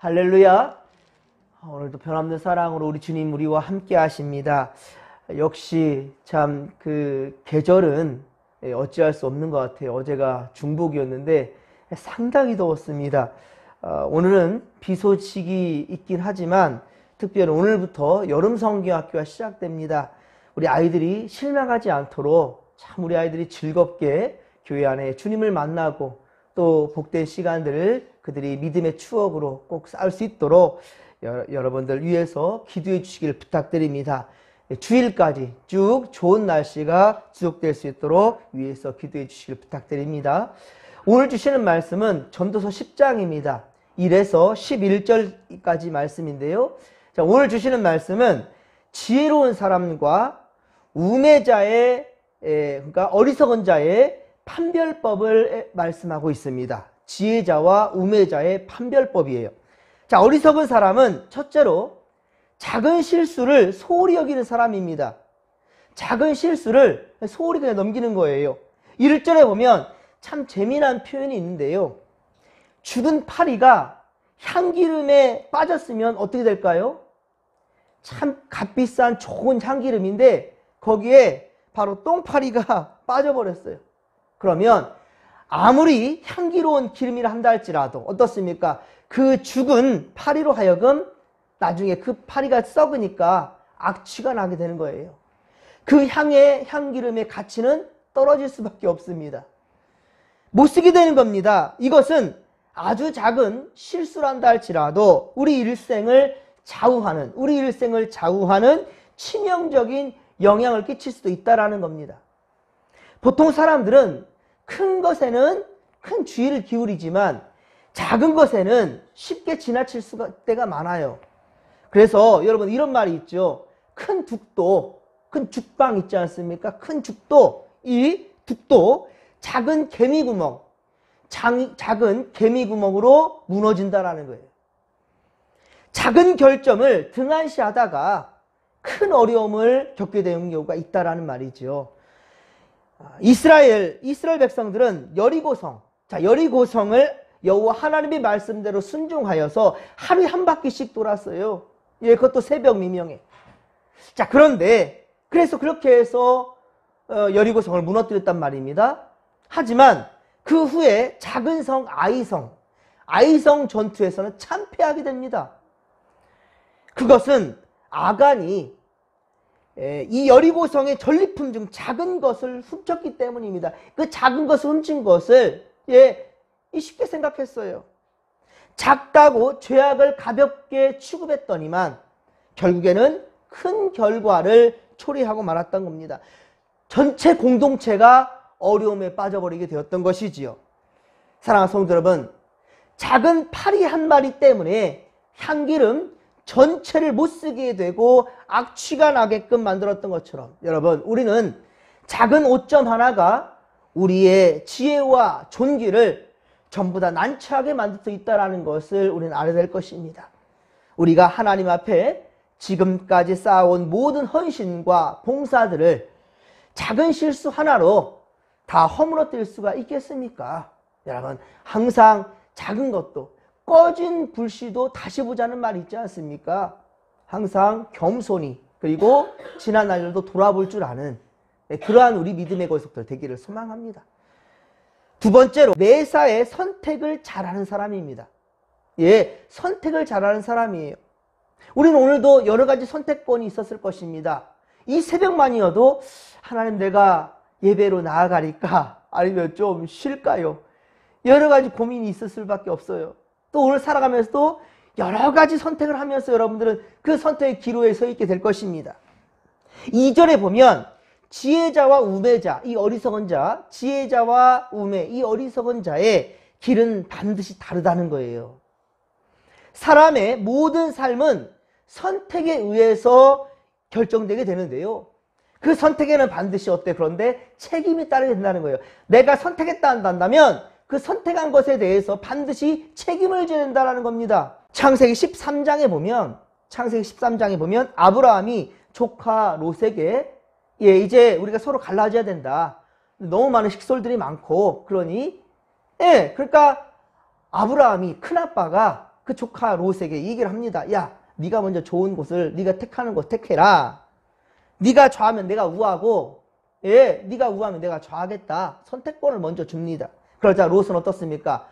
할렐루야. 오늘도 변함없는 사랑으로 우리 주님 우리와 함께 하십니다. 역시 참 그 계절은 어찌할 수 없는 것 같아요. 어제가 중복이었는데 상당히 더웠습니다. 오늘은 비 소식이 있긴 하지만 특별히 오늘부터 여름 성경학교가 시작됩니다. 우리 아이들이 실망하지 않도록 참 우리 아이들이 즐겁게 교회 안에 주님을 만나고 또 복된 시간들을 그들이 믿음의 추억으로 꼭 쌓을 수 있도록 여러분들 위해서 기도해 주시길 부탁드립니다. 주일까지 쭉 좋은 날씨가 지속될 수 있도록 위해서 기도해 주시길 부탁드립니다. 오늘 주시는 말씀은 전도서 10장입니다. 1에서 11절까지 말씀인데요. 자, 오늘 주시는 말씀은 지혜로운 사람과 우매자의 그러니까 어리석은 자의 판별법을 말씀하고 있습니다. 지혜자와 우매자의 판별법이에요. 자, 어리석은 사람은 첫째로 작은 실수를 소홀히 여기는 사람입니다. 작은 실수를 소홀히 그냥 넘기는 거예요. 1절에 보면 참 재미난 표현이 있는데요. 죽은 파리가 향기름에 빠졌으면 어떻게 될까요? 참 값비싼 좋은 향기름인데 거기에 바로 똥파리가 빠져버렸어요. 그러면 아무리 향기로운 기름이라 한다 할지라도 어떻습니까? 그 죽은 파리로 하여금 나중에 그 파리가 썩으니까 악취가 나게 되는 거예요. 그 향기름의 가치는 떨어질 수밖에 없습니다. 못 쓰게 되는 겁니다. 이것은 아주 작은 실수란다 할지라도 우리 일생을 좌우하는 치명적인 영향을 끼칠 수도 있다라는 겁니다. 보통 사람들은 큰 것에는 큰 주의를 기울이지만 작은 것에는 쉽게 지나칠 때가 많아요. 그래서 여러분 이런 말이 있죠. 큰 죽방 있지 않습니까? 큰 죽도, 이 북도 작은 개미구멍으로 무너진다라는 거예요. 작은 결점을 등한시하다가 큰 어려움을 겪게 되는 경우가 있다라는 말이죠. 이스라엘 백성들은 여리고성을 여호와 하나님의 말씀대로 순종하여서 하루에 한 바퀴씩 돌았어요. 그것도 새벽 미명에. 자, 그런데 그래서 그렇게 해서 여리고성을 무너뜨렸단 말입니다. 하지만 그 후에 작은 성 아이성 전투에서는 참패하게 됩니다. 그것은 아간이 이 여리고성의 전리품 중 작은 것을 훔쳤기 때문입니다. 그 작은 것을 훔친 것을 쉽게 생각했어요. 작다고 죄악을 가볍게 취급했더니만 결국에는 큰 결과를 초래하고 말았던 겁니다. 전체 공동체가 어려움에 빠져버리게 되었던 것이지요. 사랑하는 성도 여러분, 작은 파리 한 마리 때문에 향기름 전체를 못 쓰게 되고 악취가 나게끔 만들었던 것처럼 여러분, 우리는 작은 오점 하나가 우리의 지혜와 존귀를 전부 다 난처하게 만들 수 있다는 것을 우리는 알아야 될 것입니다. 우리가 하나님 앞에 지금까지 쌓아온 모든 헌신과 봉사들을 작은 실수 하나로 다 허물어뜨릴 수가 있겠습니까? 여러분, 항상 작은 것도 꺼진 불씨도 다시 보자는 말이 있지 않습니까? 항상 겸손히 그리고 지난 날들도 돌아볼 줄 아는 그러한 우리 믿음의 고속들 되기를 소망합니다. 두 번째로 매사에 선택을 잘하는 사람입니다. 선택을 잘하는 사람이에요. 우리는 오늘도 여러 가지 선택권이 있었을 것입니다. 이 새벽만이어도 하나님, 내가 예배로 나아가릴까 아니면 좀 쉴까요? 여러 가지 고민이 있을 수밖에 없어요. 또 오늘 살아가면서도 여러 가지 선택을 하면서 여러분들은 그 선택의 기로에 서 있게 될 것입니다. 2절에 보면 지혜자와 우매자, 이 어리석은 자, 지혜자와 우매, 이 어리석은 자의 길은 반드시 다르다는 거예요. 사람의 모든 삶은 선택에 의해서 결정되게 되는데요. 그 선택에는 반드시 그런데 책임이 따르게 된다는 거예요. 내가 선택했다 한다면 그 선택한 것에 대해서 반드시 책임을 져야 된다는 겁니다. 창세기 13장에 보면 아브라함이 조카 롯에게 이제 우리가 서로 갈라져야 된다. 너무 많은 식솔들이 많고 그러니까 아브라함이 큰아빠가 그 조카 롯에게 얘기를 합니다. 야, 네가 먼저 좋은 곳을 네가 택하는 곳 택해라. 네가 좌하면 내가 우하고, 예, 네가 우하면 내가 좌하겠다. 선택권을 먼저 줍니다. 그러자 롯은 어떻습니까?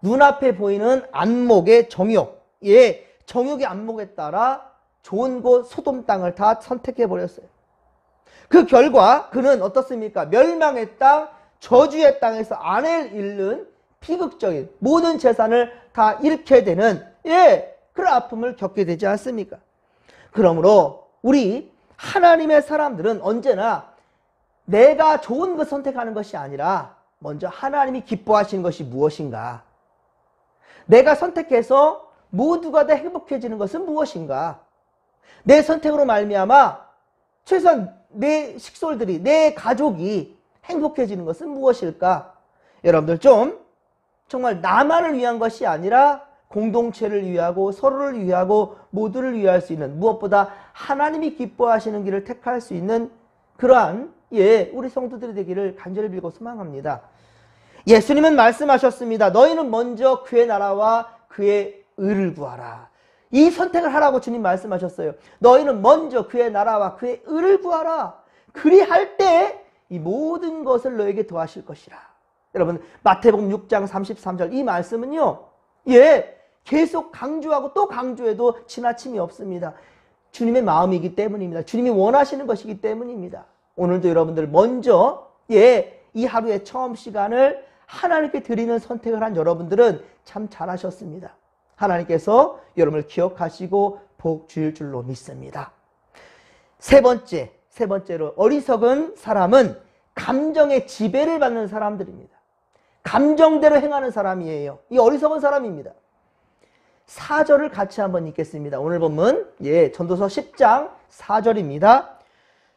눈앞에 보이는 안목의 정욕, 예, 정욕의 안목에 따라 좋은 곳 소돔 땅을 다 선택해 버렸어요. 그 결과 그는 어떻습니까? 멸망의 땅, 저주의 땅에서 아내를 잃는 비극적인 모든 재산을 다 잃게 되는, 예, 그런 아픔을 겪게 되지 않습니까? 그러므로 우리 하나님의 사람들은 언제나 내가 좋은 것 선택하는 것이 아니라 먼저 하나님이 기뻐하시는 것이 무엇인가? 내가 선택해서 모두가 다 행복해지는 것은 무엇인가? 내 선택으로 말미암아 최소한 내 식솔들이, 내 가족이 행복해지는 것은 무엇일까? 여러분들 좀 정말 나만을 위한 것이 아니라 공동체를 위하고 서로를 위하고 모두를 위할 수 있는, 무엇보다 하나님이 기뻐하시는 길을 택할 수 있는 그러한, 예, 우리 성도들이 되기를 간절히 빌고 소망합니다. 예수님은 말씀하셨습니다. 너희는 먼저 그의 나라와 그의 의를 구하라. 이 선택을 하라고 주님 말씀하셨어요. 너희는 먼저 그의 나라와 그의 의를 구하라. 그리할 때 이 모든 것을 너에게 더하실 것이라. 여러분, 마태복음 6장 33절 이 말씀은요, 예, 계속 강조하고 또 강조해도 지나침이 없습니다. 주님의 마음이기 때문입니다. 주님이 원하시는 것이기 때문입니다. 오늘도 여러분들 먼저, 예, 이 하루의 처음 시간을 하나님께 드리는 선택을 한 여러분들은 참 잘하셨습니다. 하나님께서 여러분을 기억하시고 복 주실 줄로 믿습니다. 세 번째로 어리석은 사람은 감정의 지배를 받는 사람들입니다. 감정대로 행하는 사람이에요. 이 어리석은 사람입니다. 4절을 같이 한번 읽겠습니다. 오늘 본문, 예, 전도서 10장 4절입니다.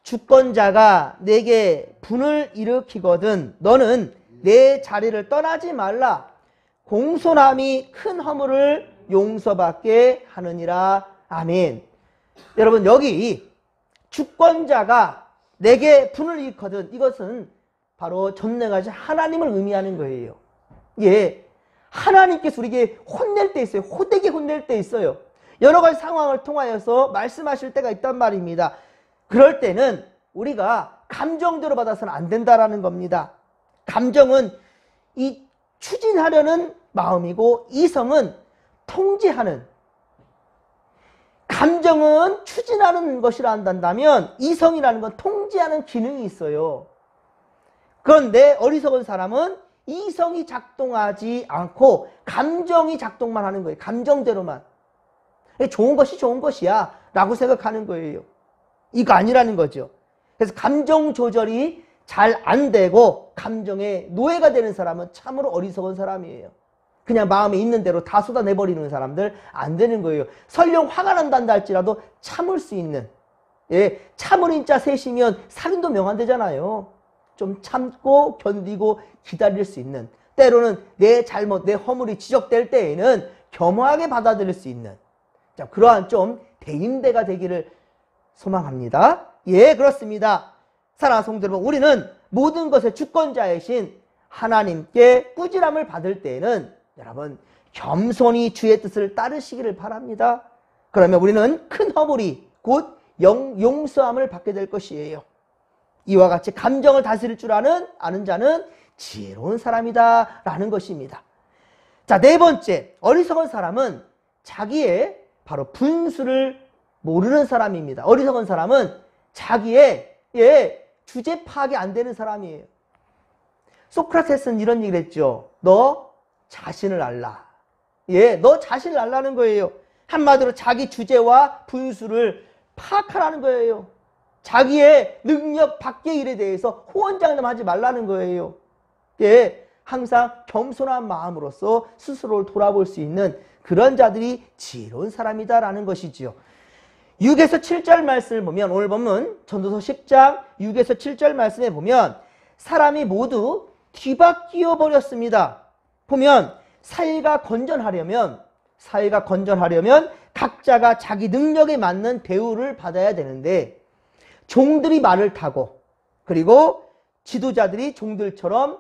주권자가 내게 분을 일으키거든 너는 내 자리를 떠나지 말라. 공손함이 큰 허물을 용서받게 하느니라. 아멘. 여러분, 여기 주권자가 내게 분을 일으키거든, 이것은 바로 전능하신 하나님을 의미하는 거예요. 예, 하나님께서 우리에게 혼낼 때 있어요. 호되게 혼낼 때 있어요. 여러 가지 상황을 통하여서 말씀하실 때가 있단 말입니다. 그럴 때는 우리가 감정대로 받아서는 안 된다라는 겁니다. 감정은 이 추진하려는 마음이고 이성은 통제하는, 감정은 추진하는 것이라 한다면 이성이라는 건 통제하는 기능이 있어요. 그런데 어리석은 사람은 이성이 작동하지 않고 감정이 작동만 하는 거예요. 감정대로만. 좋은 것이 좋은 것이야 라고 생각하는 거예요. 이거 아니라는 거죠. 그래서 감정 조절이 잘 안 되고 감정의 노예가 되는 사람은 참으로 어리석은 사람이에요. 그냥 마음에 있는 대로 다 쏟아내버리는 사람들 안 되는 거예요. 설령 화가 난다 할지라도 참을 수 있는, 예, 참으린 자 셋이면 살인도 명한되잖아요. 좀 참고 견디고 기다릴 수 있는, 때로는 내 잘못, 내 허물이 지적될 때에는 겸허하게 받아들일 수 있는, 자, 그러한 좀 대인배가 되기를 소망합니다. 예, 그렇습니다. 사랑하는 성도 여러분, 우리는 모든 것의 주권자이신 하나님께 꾸지람을 받을 때에는 여러분 겸손히 주의 뜻을 따르시기를 바랍니다. 그러면 우리는 큰 허물이 곧 용서함을 받게 될 것이에요. 이와 같이 감정을 다스릴 줄 아는 자는 지혜로운 사람이다 라는 것입니다. 자, 네 번째, 어리석은 사람은 자기의 바로 분수를 모르는 사람입니다. 어리석은 사람은 자기의, 예, 주제 파악이 안 되는 사람이에요. 소크라테스는 이런 얘기를 했죠. 너 자신을 알라. 예, 너 자신을 알라는 거예요. 한마디로 자기 주제와 분수를 파악하라는 거예요. 자기의 능력 밖의 일에 대해서 호언장담하지 말라는 거예요. 예, 항상 겸손한 마음으로서 스스로를 돌아볼 수 있는 그런 자들이 지혜로운 사람이다라는 것이지요. 6에서 7절 말씀을 보면, 오늘 보면 전도서 10장 6에서 7절 말씀에 보면 사람이 모두 뒤바뀌어 버렸습니다. 보면 사회가 건전하려면 각자가 자기 능력에 맞는 대우를 받아야 되는데, 종들이 말을 타고 그리고 지도자들이 종들처럼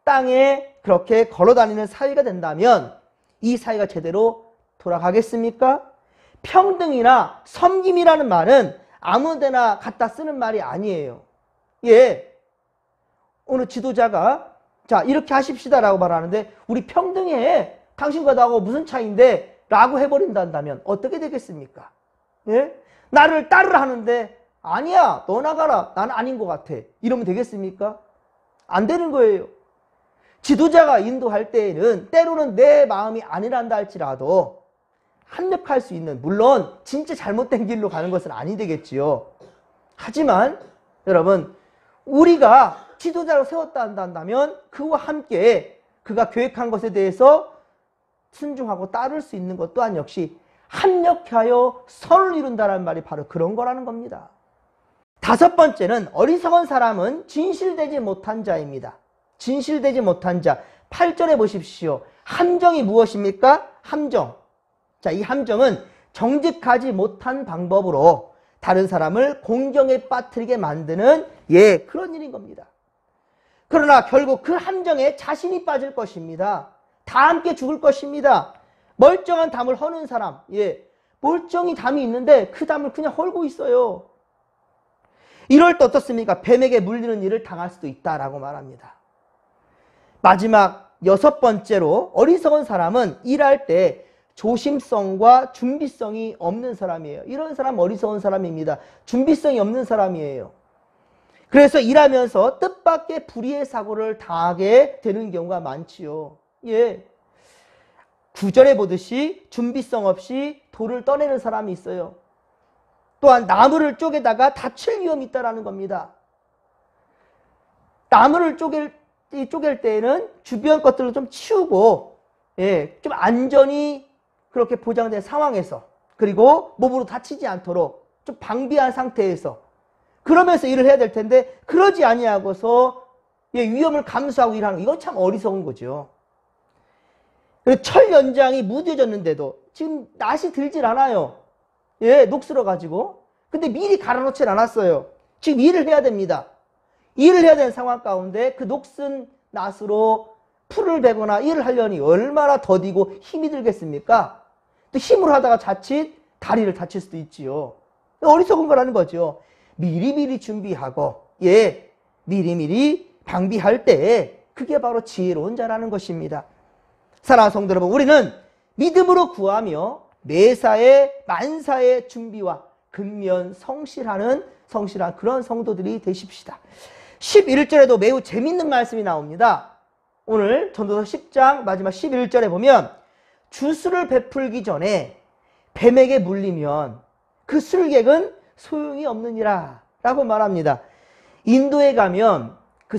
땅에 그렇게 걸어다니는 사회가 된다면 이 사회가 제대로 돌아가겠습니까? 평등이나 섬김이라는 말은 아무데나 갖다 쓰는 말이 아니에요. 예. 어느 지도자가 자 이렇게 하십시다라고 말하는데 우리 평등해. 당신과 나하고 무슨 차이인데? 라고 해버린다면 어떻게 되겠습니까? 예? 나를 따르라 하는데 아니야 너 나가라 나는 아닌 것 같아. 이러면 되겠습니까? 안 되는 거예요. 지도자가 인도할 때에는 때로는 내 마음이 아니란다 할지라도 합력할 수 있는, 물론 진짜 잘못된 길로 가는 것은 아니 되겠지요. 하지만 여러분 우리가 지도자로 세웠다 한다면 그와 함께 그가 계획한 것에 대해서 순종하고 따를 수 있는 것 또한 역시 합력하여 선을 이룬다는 말이 바로 그런 거라는 겁니다. 다섯 번째는 어리석은 사람은 진실되지 못한 자입니다. 진실되지 못한 자. 8절에 보십시오. 함정이 무엇입니까? 함정. 자, 이 함정은 정직하지 못한 방법으로 다른 사람을 공경에 빠뜨리게 만드는 그런 일인 겁니다. 그러나 결국 그 함정에 자신이 빠질 것입니다. 다 함께 죽을 것입니다. 멀쩡한 담을 허는 사람, 멀쩡히 담이 있는데 그 담을 그냥 헐고 있어요. 이럴 때 어떻습니까? 뱀에게 물리는 일을 당할 수도 있다라고 말합니다. 마지막 여섯 번째로 어리석은 사람은 일할 때 조심성과 준비성이 없는 사람이에요. 이런 사람 어리석은 사람입니다. 준비성이 없는 사람이에요. 그래서 일하면서 뜻밖의 불의의 사고를 당하게 되는 경우가 많지요. 9절에 보듯이 준비성 없이 돌을 떠내는 사람이 있어요. 또한 나무를 쪼개다가 다칠 위험이 있다는 겁니다. 나무를 쪼갤 때에는 주변 것들을 좀 치우고 좀 안전이 그렇게 보장된 상황에서, 그리고 몸으로 다치지 않도록 좀 방비한 상태에서 그러면서 일을 해야 될 텐데 그러지 아니하고서 위험을 감수하고 일하는 거, 이건 참 어리석은 거죠. 철 연장이 무뎌졌는데도 지금 낫이 들질 않아요. 녹슬어가지고. 근데 미리 갈아놓질 않았어요. 지금 일을 해야 됩니다. 일을 해야 되는 상황 가운데 그 녹슨 낫으로 풀을 베거나 일을 하려니 얼마나 더디고 힘이 들겠습니까? 또 힘으로 하다가 자칫 다리를 다칠 수도 있지요. 어리석은 거라는 거죠. 미리미리 준비하고 미리미리 방비할 때 그게 바로 지혜로운 자라는 것입니다. 사랑하는 성도 여러분, 우리는 믿음으로 구하며 매사에 만사의 준비와 근면 성실한 그런 성도들이 되십시다. 11절에도 매우 재밌는 말씀이 나옵니다. 오늘 전도서 10장 마지막 11절에 보면 주술을 베풀기 전에 뱀에게 물리면 그 술객은 소용이 없느니라 라고 말합니다. 인도에 가면 그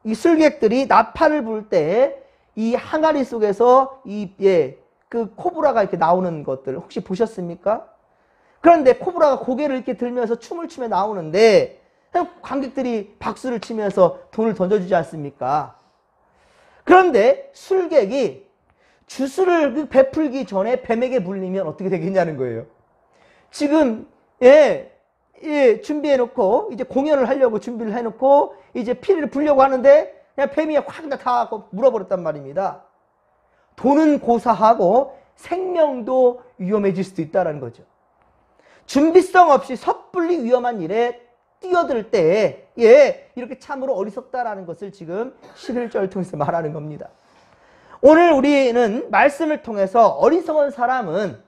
이 술객들이 나팔을 불 때 이 항아리 속에서 그 코브라가 이렇게 나오는 것들 혹시 보셨습니까? 그런데 코브라가 고개를 이렇게 들면서 춤을 추며 나오는데 관객들이 박수를 치면서 돈을 던져주지 않습니까? 그런데 술객이 주술을 베풀기 전에 뱀에게 물리면 어떻게 되겠냐는 거예요. 지금 준비해놓고 이제 공연을 하려고 준비를 해놓고 이제 피를 불려고 하는데 그냥 뱀이 확 나타나고 물어버렸단 말입니다. 돈은 고사하고 생명도 위험해질 수도 있다는 거죠. 준비성 없이 섣불리 위험한 일에 뛰어들 때 이렇게 참으로 어리석다라는 것을 지금 11절을 통해서 말하는 겁니다. 오늘 우리는 말씀을 통해서 어리석은 사람은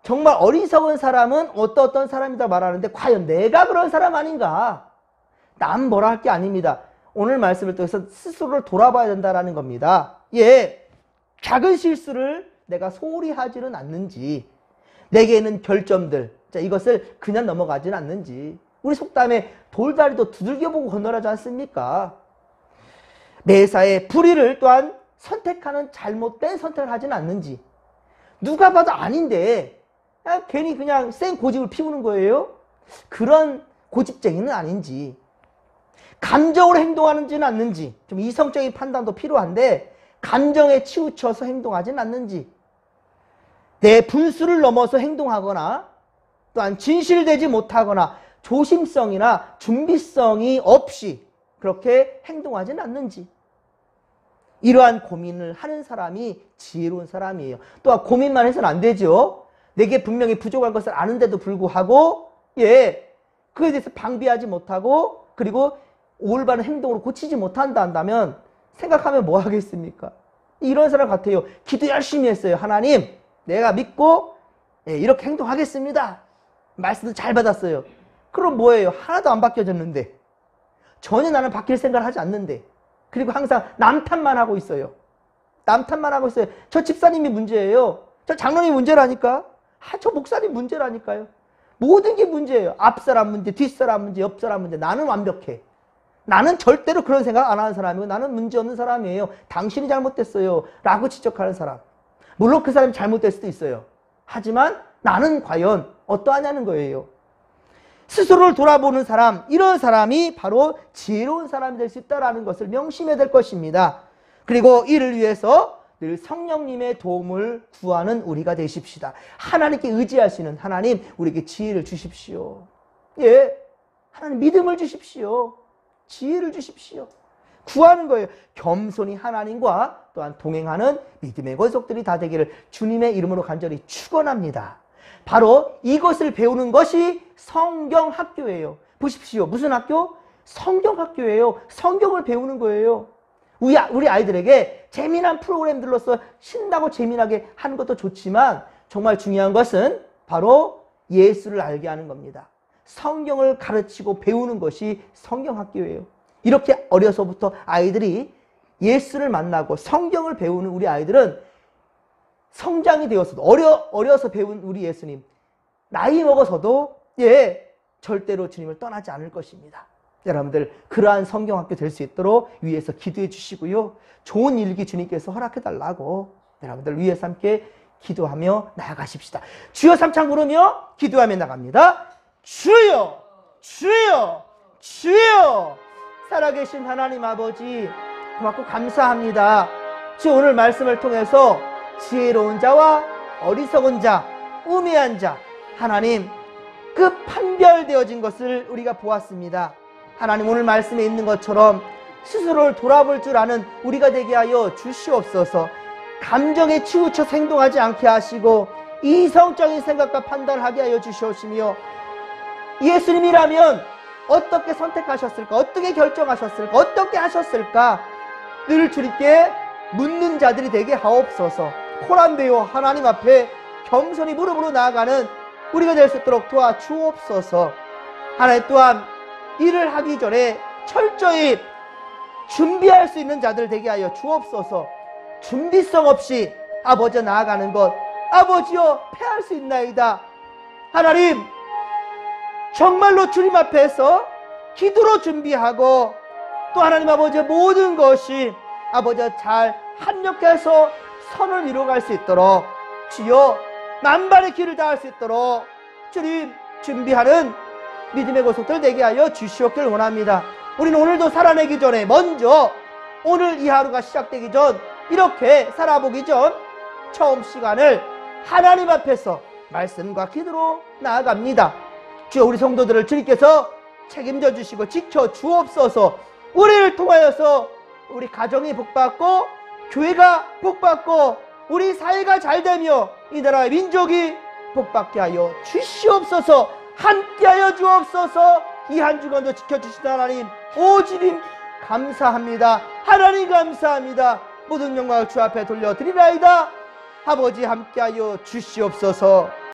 정말 어리석은 사람은 어떤 사람이다 말하는데 과연 내가 그런 사람 아닌가? 남 뭐라 할 게 아닙니다. 오늘 말씀을 통해서 스스로를 돌아봐야 된다는 겁니다. 작은 실수를 내가 소홀히 하지는 않는지, 내게는 결점들, 이것을 그냥 넘어가지는 않는지, 우리 속담에 돌다리도 두들겨보고 건너라지 않습니까? 매사에 불의를 또한 선택하는 잘못된 선택을 하지는 않는지, 누가 봐도 아닌데 괜히 그냥 생 고집을 피우는 거예요? 그런 고집쟁이는 아닌지, 감정으로 행동하는지는 않는지, 좀 이성적인 판단도 필요한데 감정에 치우쳐서 행동하지는 않는지, 내 분수를 넘어서 행동하거나 또한 진실되지 못하거나 조심성이나 준비성이 없이 그렇게 행동하지는 않는지, 이러한 고민을 하는 사람이 지혜로운 사람이에요. 또한 고민만 해서는 안 되죠. 내게 분명히 부족한 것을 아는데도 불구하고 그에 대해서 방비하지 못하고 그리고 올바른 행동으로 고치지 못한다 한다면 생각하면 뭐 하겠습니까? 이런 사람 같아요. 기도 열심히 했어요. 하나님, 내가 믿고 이렇게 행동하겠습니다. 말씀도 잘 받았어요. 그럼 뭐예요? 하나도 안 바뀌어졌는데, 전혀 나는 바뀔 생각을 하지 않는데, 그리고 항상 남 탓만 하고 있어요. 남 탓만 하고 있어요. 저 집사님이 문제예요. 저 장로님이 문제라니까. 저 목사님 문제라니까요. 모든 게 문제예요. 앞사람 문제, 뒷사람 문제, 옆사람 문제. 나는 완벽해. 나는 절대로 그런 생각 안 하는 사람이고 나는 문제없는 사람이에요. 당신이 잘못됐어요. 라고 지적하는 사람. 물론 그 사람이 잘못될 수도 있어요. 하지만 나는 과연 어떠하냐는 거예요. 스스로를 돌아보는 사람, 이런 사람이 바로 지혜로운 사람이 될 수 있다는 것을 명심해야 될 것입니다. 그리고 이를 위해서 늘 성령님의 도움을 구하는 우리가 되십시다. 하나님께 의지할 수 있는 하나님, 우리에게 지혜를 주십시오. 하나님 믿음을 주십시오. 지혜를 주십시오. 구하는 거예요. 겸손히 하나님과 또한 동행하는 믿음의 권속들이 다 되기를 주님의 이름으로 간절히 축원합니다. 바로 이것을 배우는 것이 성경학교예요. 보십시오. 무슨 학교? 성경학교예요. 성경을 배우는 거예요. 우리 아이들에게 재미난 프로그램들로서 신나고 재미나게 하는 것도 좋지만 정말 중요한 것은 바로 예수를 알게 하는 겁니다. 성경을 가르치고 배우는 것이 성경학교예요. 이렇게 어려서부터 아이들이 예수를 만나고 성경을 배우는 우리 아이들은 성장이 되었어도 어려서 배운 우리 예수님, 나이 먹어서도 절대로 주님을 떠나지 않을 것입니다. 여러분들 그러한 성경학교 될 수 있도록 위에서 기도해 주시고요. 좋은 일기 주님께서 허락해 달라고 여러분들 위에서 함께 기도하며 나아가십시다. 주여 삼창 부르며 기도하며 나갑니다. 주여, 주여, 주여. 살아계신 하나님 아버지 고맙고 감사합니다. 주 오늘 말씀을 통해서 지혜로운 자와 어리석은 자, 우매한 자, 하나님 그 판별되어진 것을 우리가 보았습니다. 하나님 오늘 말씀에 있는 것처럼 스스로를 돌아볼 줄 아는 우리가 되게 하여 주시옵소서. 감정에 치우쳐 행동하지 않게 하시고 이성적인 생각과 판단을 하게 하여 주시옵시며 예수님이라면 어떻게 선택하셨을까? 어떻게 결정하셨을까? 어떻게 하셨을까? 늘 주님께 묻는 자들이 되게 하옵소서. 코란되어 하나님 앞에 겸손히 무릎으로 나아가는 우리가 될 수 있도록 도와주옵소서. 하나님 또한 일을 하기 전에 철저히 준비할 수 있는 자들 되게 하여 주옵소서. 준비성 없이 아버지 나아가는 것 아버지여 패할 수 있나이다. 하나님 정말로 주님 앞에서 기도로 준비하고 또 하나님 아버지 모든 것이 아버지 잘 합력해서 선을 이루어갈 수 있도록 주여 만반의 길을 다할 수 있도록 주님 준비하는 믿음의 고속들 되게 하여 주시옵기를 원합니다. 우리는 오늘도 살아내기 전에 먼저 오늘 이 하루가 시작되기 전 이렇게 살아보기 전 처음 시간을 하나님 앞에서 말씀과 기도로 나아갑니다. 주여 우리 성도들을 주님께서 책임져 주시고 지켜 주옵소서. 우리를 통하여서 우리 가정이 복받고 교회가 복받고 우리 사회가 잘되며 이 나라의 민족이 복받게 하여 주시옵소서. 함께하여 주옵소서. 이 한 주간도 지켜주신 하나님 오 주님 감사합니다. 하나님 감사합니다. 모든 영광을 주 앞에 돌려드리나이다. 아버지 함께하여 주시옵소서.